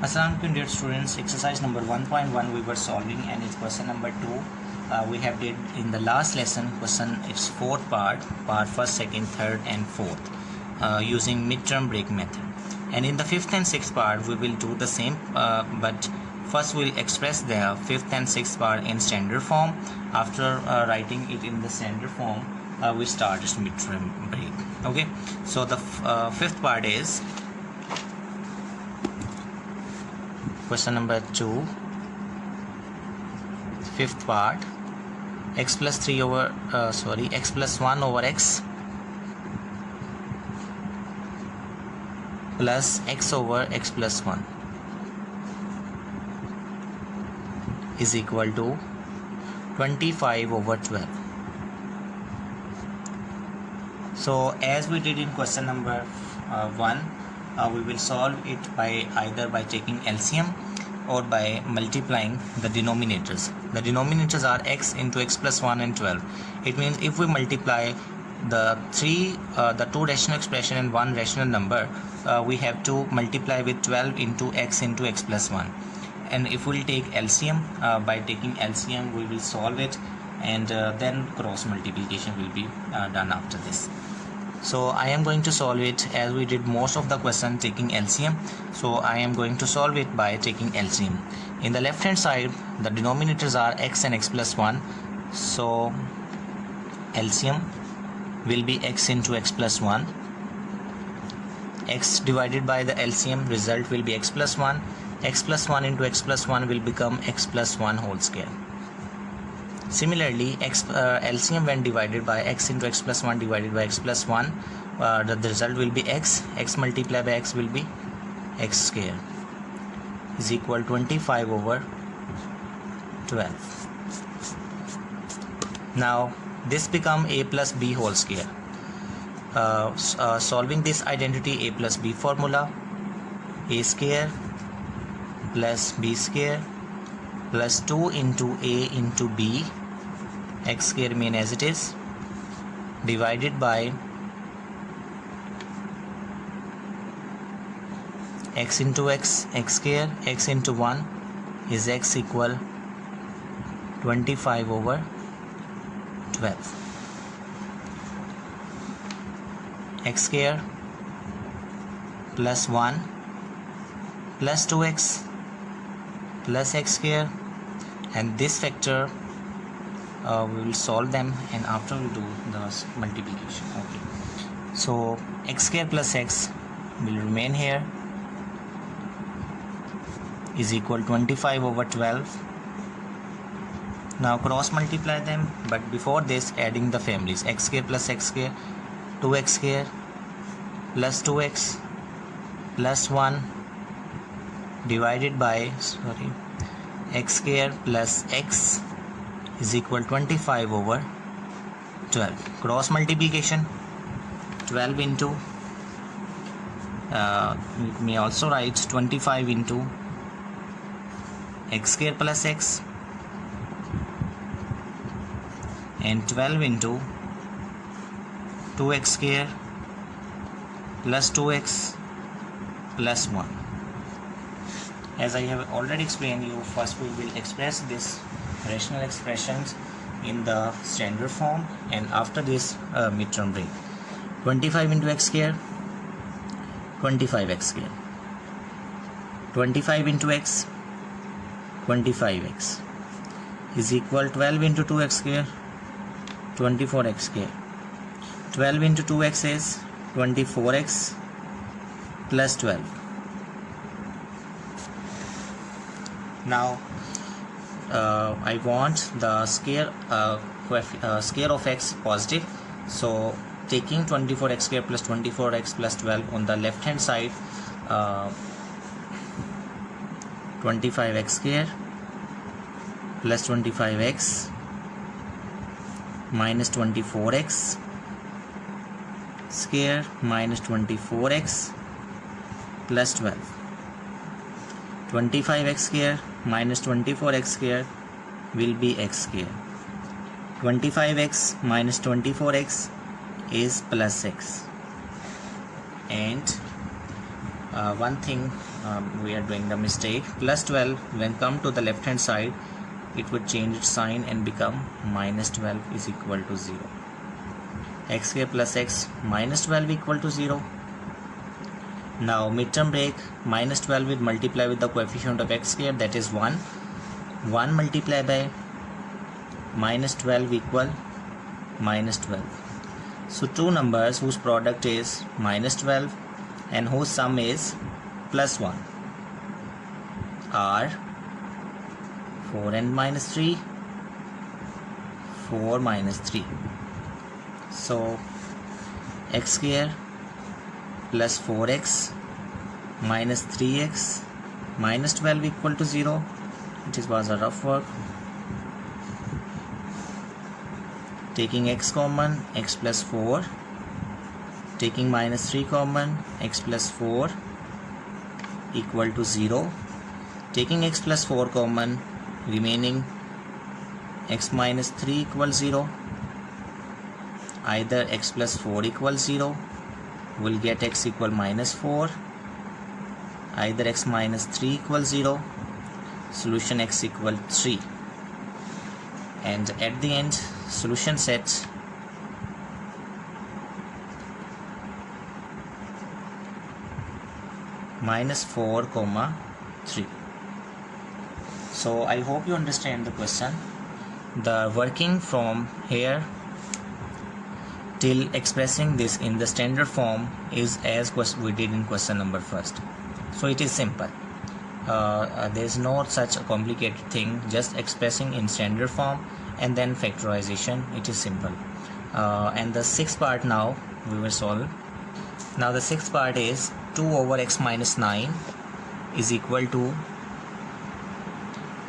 Assalamualaikum dear students, exercise number 1.1 we were solving and it's question number 2. We have did in the last lesson question, it's fourth part first, second, third and fourth using midterm break method, and in the fifth and sixth part we will do the same, but first we'll express the fifth and sixth part in standard form. After writing it in the standard form, we start this midterm break. Okay, so the fifth part is question number 2, fifth part, x plus 1 over x plus x over x plus 1 is equal to 25 over 12. So as we did in question number 1, we will solve it by either by taking LCM or by multiplying the denominators. The denominators are x into x plus 1 and 12. It means if we multiply the two rational expression and one rational number, we have to multiply with 12 into x plus 1. And if we'll take LCM, by taking LCM we will solve it, and then cross multiplication will be done after this. So I am going to solve it as we did most of the question taking LCM. So I am going to solve it by taking LCM. In the left hand side, the denominators are x and x plus 1. So LCM will be x into x plus 1. X divided by the LCM, result will be x plus 1. X plus 1 into x plus 1 will become x plus 1 whole square. Similarly, LCM when divided by x into x plus 1 divided by x plus 1, the result will be x multiplied by x will be x square is equal 25 over 12. Now this become a plus b whole square. Solving this identity a plus b formula, a square plus b square plus 2 into a into b, x square remain as it is, divided by x into x square, x into 1 is x equal 25 over 12. X square plus 1 plus 2x plus x square, and this factor we will solve them and after we do the multiplication. Okay, so x square plus x will remain here is equal 25 over 12. Now cross multiply them, but before this adding the families, x square plus x square, 2x square plus 2x plus 1 divided by x square plus x is equal 25 over 12. Cross multiplication, 12 into we may also write 25 into x square plus x and 12 into 2x square plus 2x plus 1. As I have already explained you, first we will express this rational expressions in the standard form, and after this midterm break. 25 into x square, 25x square, 25 into x, 25x is equal 12 into 2x square, 24x square. 12 into 2x is 24x plus 12. Now I want the square of x positive, so taking 24x square plus 24x plus 12 on the left hand side, 25x square plus 25x minus 24x square minus 24x plus 12. 25x square minus 24x square will be x square. 25x minus 24x is plus x. And one thing we are doing the mistake. Plus 12, when come to the left hand side, it would change its sign and become minus 12 is equal to 0. X square plus x minus 12 equal to 0. Now midterm break, minus 12 will multiply with the coefficient of x square, that is 1. 1 multiplied by minus 12 equal minus 12. So two numbers whose product is minus 12 and whose sum is plus 1 are 4 and minus 3, 4 minus 3. So x square plus 4x minus 3x minus 12 equal to 0. It was a rough work. Taking x common, x plus 4. Taking minus 3 common, x plus 4 equal to 0. Taking x plus 4 common, remaining x minus 3 equals 0. Either x plus 4 equals 0, will get x equal minus 4. Either x minus 3 equals 0, solution x equal 3. And at the end, solution set minus 4 comma 3. So I hope you understand the question. The working from here till expressing this in the standard form is as we did in question number first. So it is simple. There is no such a complicated thing, just expressing in standard form and then factorization. It is simple. And the sixth part now we will solve. Now the sixth part is 2 over x minus 9 is equal to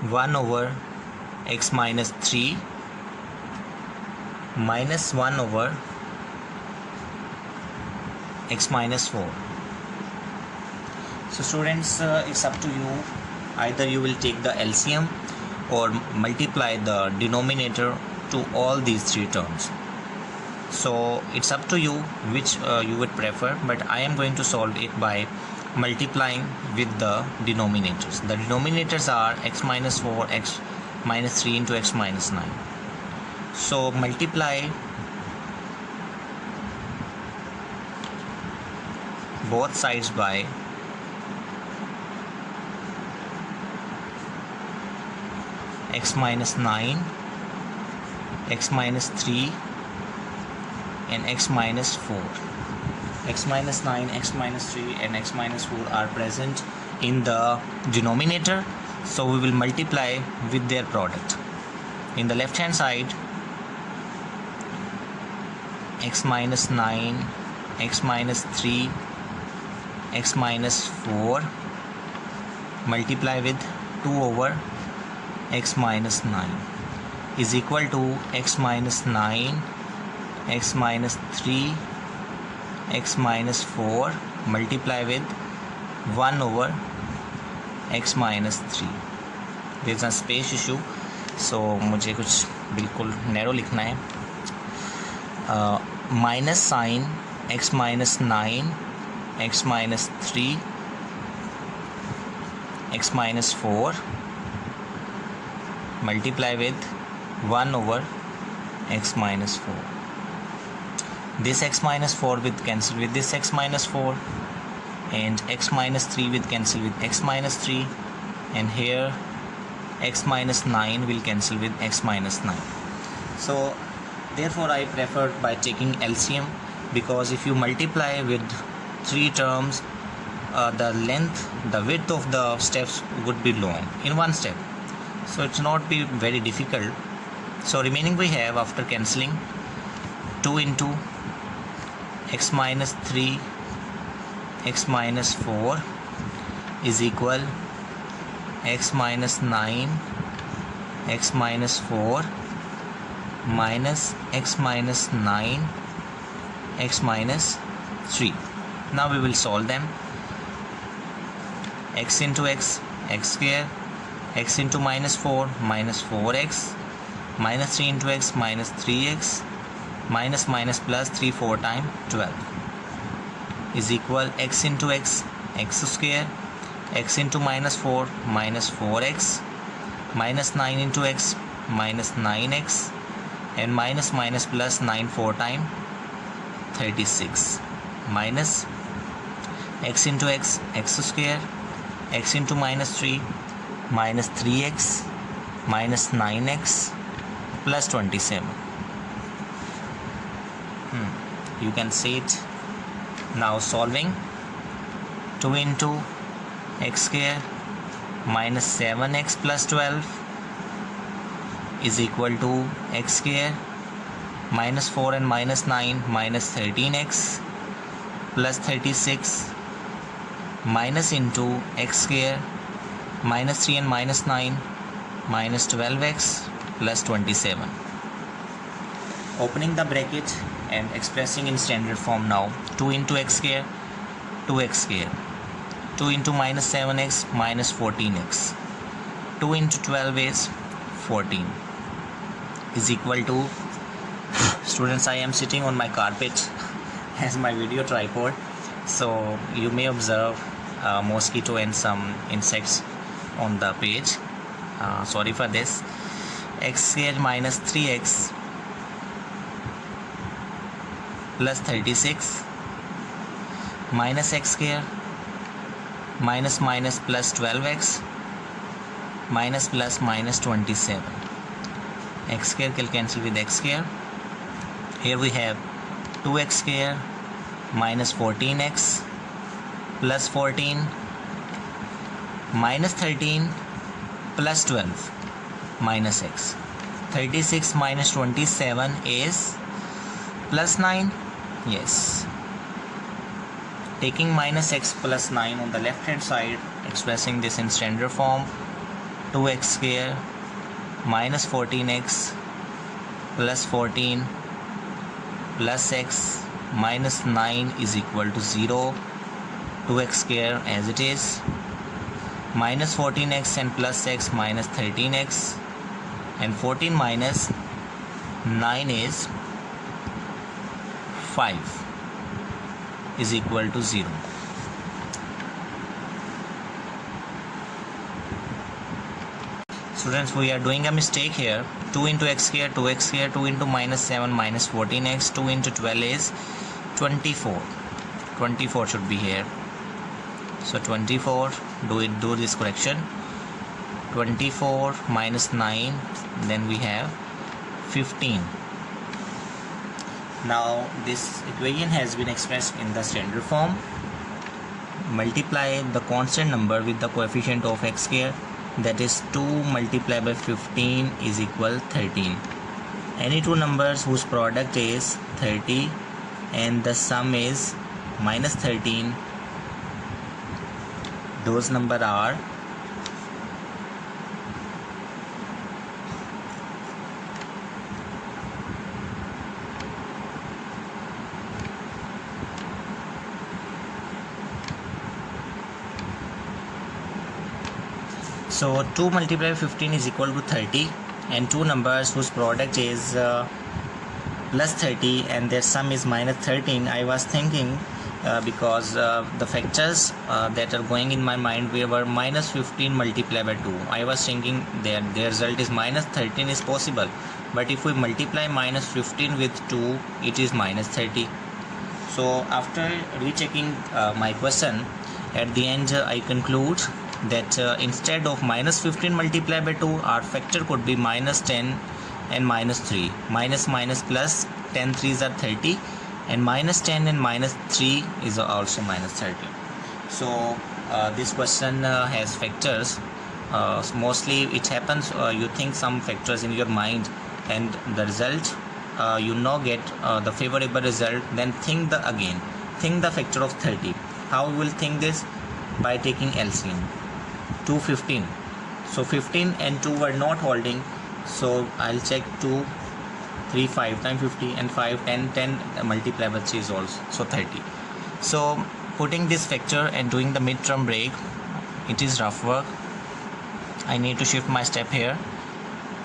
1 over x minus 3 minus 1 over x minus 4. So students, it's up to you. Either you will take the LCM or multiply the denominator to all these three terms. So it's up to you which you would prefer, but I am going to solve it by multiplying with the denominators. The denominators are x minus 4, x minus 3 into x minus 9. So multiply both sides by x minus 9, x minus 3 and x minus 4. X minus 9, x minus 3 and x minus 4 are present in the denominator, so we will multiply with their product. In the left hand side, x minus 9, x minus 3, x minus 4 multiply with 2 over x minus 9 is equal to x minus 9, x minus 3, x minus 4 multiply with 1 over x minus 3. There is a space issue, so मुझे कुछ बिल्कुल narrow लिखना है. Minus sign x minus 9, x minus 3, x minus 4 multiply with 1 over x minus 4. This x minus 4 will cancel with this x minus 4, and x minus 3 will cancel with x minus 3, and here x minus 9 will cancel with x minus 9. So therefore I prefer by taking LCM, because if you multiply with three terms, the width of the steps would be long in one step, so it's not be very difficult. So remaining we have, after cancelling, 2 into x minus 3, x minus 4 is equal x minus 9, x minus 4 minus x minus 9, x minus 3. Now we will solve them. X into x, x square, x into minus 4, minus 4x, minus 3 into x, minus 3x, minus minus plus 3 4 times 12 is equal x into x, x square, x into minus 4 minus 4x, minus 9 into x minus 9x, and minus minus plus 9 4 times 36, minus x into x square, x into minus 3 minus 3x minus 9x plus 27. You can see it. Now solving, 2 into x square minus 7x plus 12 is equal to x square minus 4 and minus 9 minus 13x plus 36 minus into x square minus 3 and minus 9 minus 12x plus 27. Opening the bracket and expressing in standard form now, 2 into x square 2x square, 2 into minus 7x minus 14x, 2 into 12 is 14 is equal to, students, I am sitting on my carpet as my video tripod, so you may observe a mosquito and some insects on the page. Sorry for this. X square minus 3x plus 36 minus x square minus minus plus 12x minus plus minus 27. X square will cancel with x square. Here we have 2x square minus 14x plus 14 minus 13 plus 12 minus x. 36 minus 27 is plus 9. Yes. Taking minus x plus 9 on the left hand side, expressing this in standard form, 2x square minus 14x plus 14 plus x minus 9 is equal to 0. 2x square as it is, minus 14x and plus x minus 13x, and 14 minus 9 is 5 is equal to 0. Students, we are doing a mistake here. 2 into x square 2x square, 2 into minus 7 minus 14x, 2 into 12 is 24. 24 should be here. So 24, do this correction. 24 minus 9, then we have 15. Now this equation has been expressed in the standard form. Multiply the constant number with the coefficient of x square, that is 2 multiplied by 15 is equal 13. Any two numbers whose product is 30 and the sum is minus 13, those numbers are so 2 multiplied by 15 is equal to 30, and two numbers whose product is plus 30 and their sum is minus 13. I was thinking because the factors that are going in my mind were minus 15 multiplied by 2. I was thinking that the result is minus 13 is possible, but if we multiply minus 15 with 2, it is minus 30. So after rechecking my question, at the end I conclude that instead of minus 15 multiplied by 2, our factor could be minus 10 and minus 3. Minus minus plus, 10 3s are 30, and minus 10 and minus 3 is also minus 30. So this question has factors. Mostly it happens, you think some factors in your mind and the result get the favorable result, then think the factor of 30. How we will think this? By taking LCM. 2 15, so 15 and 2 were not holding, so I'll check 2 3 5 times 50 and 5 10 10 multiply by 3 is also so 30. So putting this factor and doing the midterm break, it is rough work. I need to shift my step here.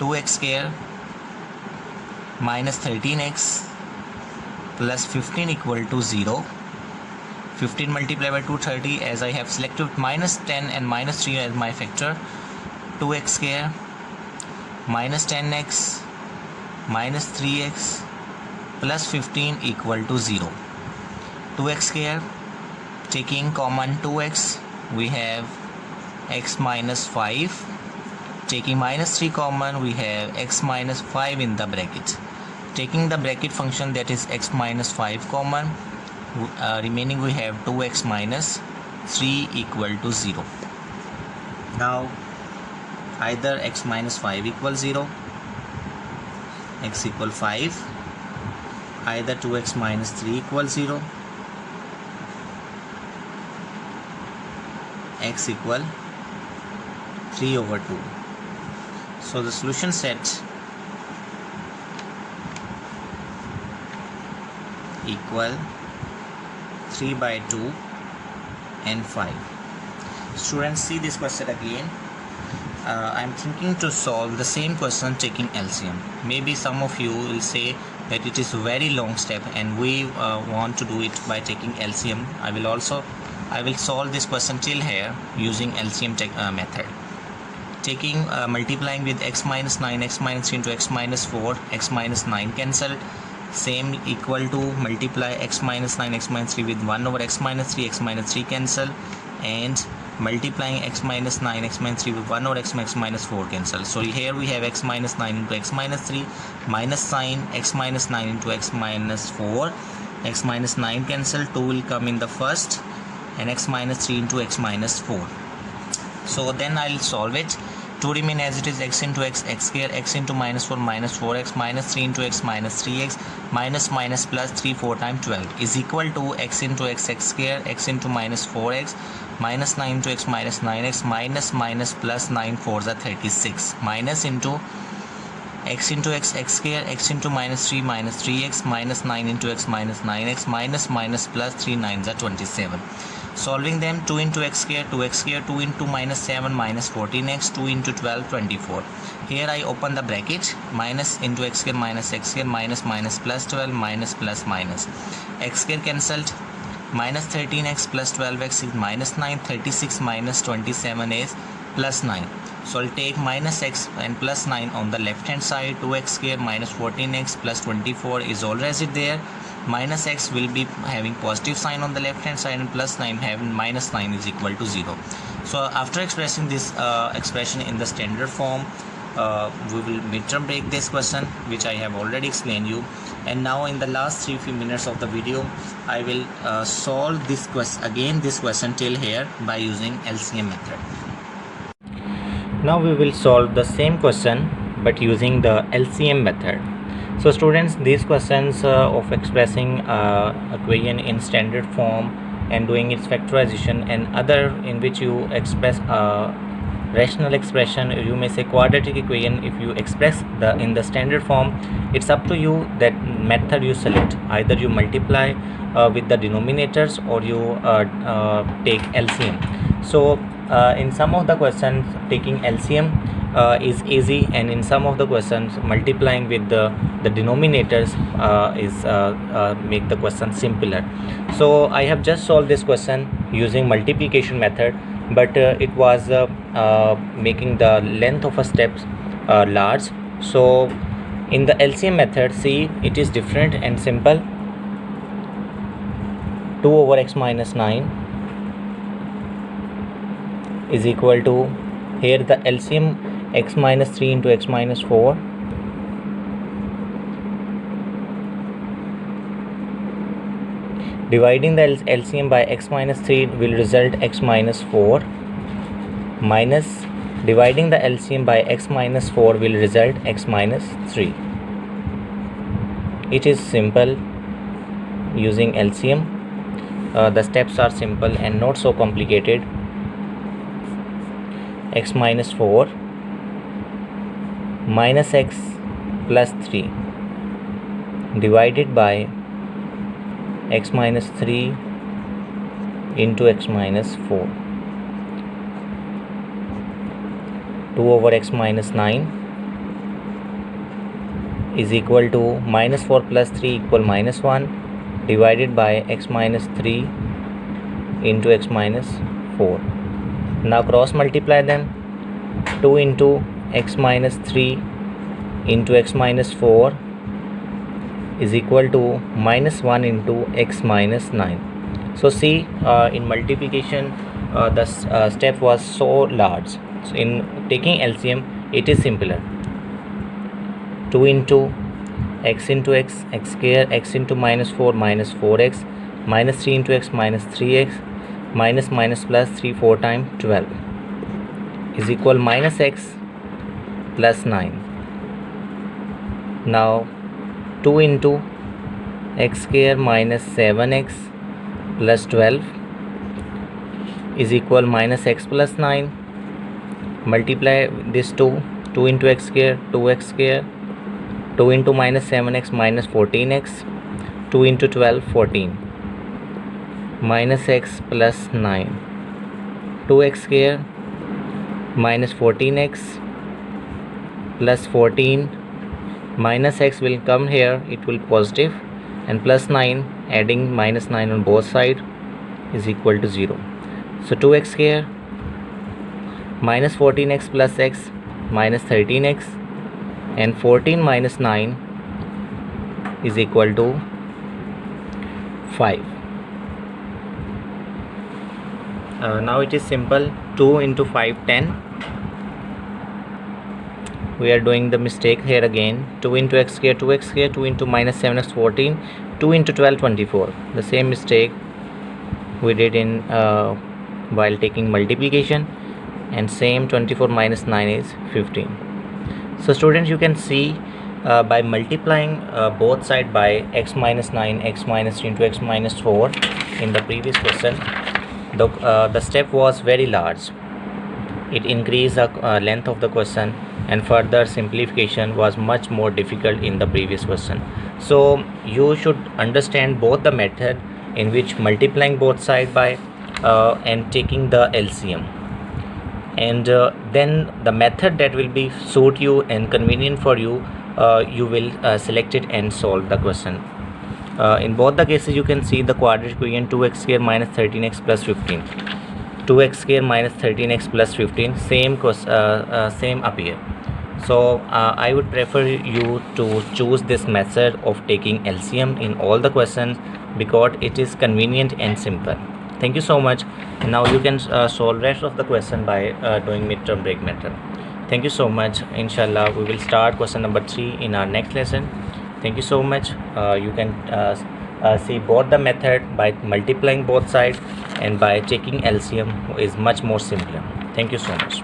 2x square minus 13x plus 15 equal to 0. 15 multiplied by 230, as I have selected minus 10 and minus 3 as my factor. 2x square minus 10x minus 3x plus 15 equal to 0. 2x square, taking common 2x, we have x minus 5. Taking minus 3 common, we have x minus 5 in the bracket. Taking the bracket function, that is x minus 5 common, remaining we have 2x minus 3 equal to 0. Now either x minus 5 equals 0, x equal 5, either 2x minus 3 equals 0, x equal 3 over 2. So the solution set equal 3 by 2 and 5. Students, see this question again. I am thinking to solve the same question taking LCM. Maybe some of you will say that it is a very long step and we want to do it by taking LCM. I will solve this question till here using LCM method. Taking multiplying with x minus 9, x minus 3 into x minus 4, x minus 9 cancelled. Same equal to multiply x minus 9, x minus 3 with 1 over x minus 3 cancel, and multiplying x minus 9, x minus 3 with 1 over x minus 4 cancel. So here we have x minus 9 into x minus 3 minus sign x minus 9 into x minus 4. X minus 9 cancel, 2 will come in the first, and x minus 3 into x minus 4. So then I'll solve it. 2 remain as it is, x into x, x square, x into minus 4, minus 4x, minus 3 into x, minus 3x, minus minus plus 3, 4 times 12 is equal to x into x, x square, x into minus 4x, minus 9 into x, minus 9x, minus minus plus 9, 4s are 36, minus into x into x, x square, x into minus 3, minus 3x, minus 9 into x, minus 9x, minus minus plus 3, 9s are 27. Solving them, 2 into x square, 2x square, 2 into minus 7, minus 14x, 2 into 12, 24. Here I open the bracket, minus into x square, minus minus plus 12, minus plus minus. X square cancelled, minus 13x plus 12x is minus 9, 36 minus 27 is plus 9. So I'll take minus x and plus 9 on the left hand side. 2x square minus 14x plus 24 is already there. Minus x will be having positive sign on the left hand side, and plus 9 having minus 9 is equal to 0. So after expressing this expression in the standard form, we will midterm break this question, which I have already explained you. And now in the last few minutes of the video, I will solve this question till here by using LCM method. Now we will solve the same question but using the LCM method. So students, these questions of expressing equation in standard form and doing its factorization, and other in which you express rational expression, you may say quadratic equation, if you express in the standard form, it's up to you that method you select. Either you multiply with the denominators or you take LCM. So in some of the questions taking LCM is easy, and in some of the questions multiplying with the denominators is make the question simpler. So I have just solved this question using multiplication method, but it was making the length of a steps large. So in the LCM method, see, it is different and simple. 2 over x minus 9 is equal to, here the LCM, x minus 3 into x minus 4, dividing the LCM by x minus 3 will result x minus 4, minus dividing the LCM by x minus 4 will result x minus 3. It is simple using LCM. The steps are simple and not so complicated. X minus 4 minus x plus 3 divided by x minus 3 into x minus 4. 2 over x minus 9 is equal to minus 4 plus 3 equal minus 1 divided by x minus 3 into x minus 4. Now cross multiply them. 2 into x minus 3 into x minus 4 is equal to minus 1 into x minus 9. So see, in multiplication the step was so large. So in taking LCM it is simpler. 2 into x square, x into minus 4 minus 4x, minus 3 into x minus 3x, minus minus plus 3 4 times 12 is equal minus x plus 9. Now 2 into x square minus 7x plus 12 is equal minus x plus 9. Multiply this 2 into x square, 2x square, 2 into minus 7x minus 14x, 2 into 12 14, minus x plus 9, 2x square minus 14x plus 14, minus x will come here, it will positive, and plus 9, adding minus 9 on both sides is equal to 0. So 2x square minus 14x plus x minus 13x, and 14 minus 9 is equal to 5. Now it is simple. 2 into 5 10. We are doing the mistake here again. 2 into x square, 2x square, 2 into minus 7x 14, 2 into 12 24. The same mistake we did in while taking multiplication, and same 24 minus 9 is 15. So students, you can see by multiplying both sides by x minus 9, x minus 3 into x minus 4 in the previous question, the step was very large. It increased the length of the question, and further simplification was much more difficult in the previous question. So you should understand both the method in which multiplying both sides by and taking the LCM, and then the method that will be suit you and convenient for you, you will select it and solve the question. In both the cases you can see the quadratic equation 2x square minus 13x plus 15, 2x square minus 13x plus 15, same appear. So I would prefer you to choose this method of taking LCM in all the questions because it is convenient and simple. Thank you so much. Now you can solve rest of the question by doing midterm break method. Thank you so much. Inshallah we will start question number 3 in our next lesson. Thank you so much. You can see both the method by multiplying both sides and by taking LCM is much more simpler. Thank you so much.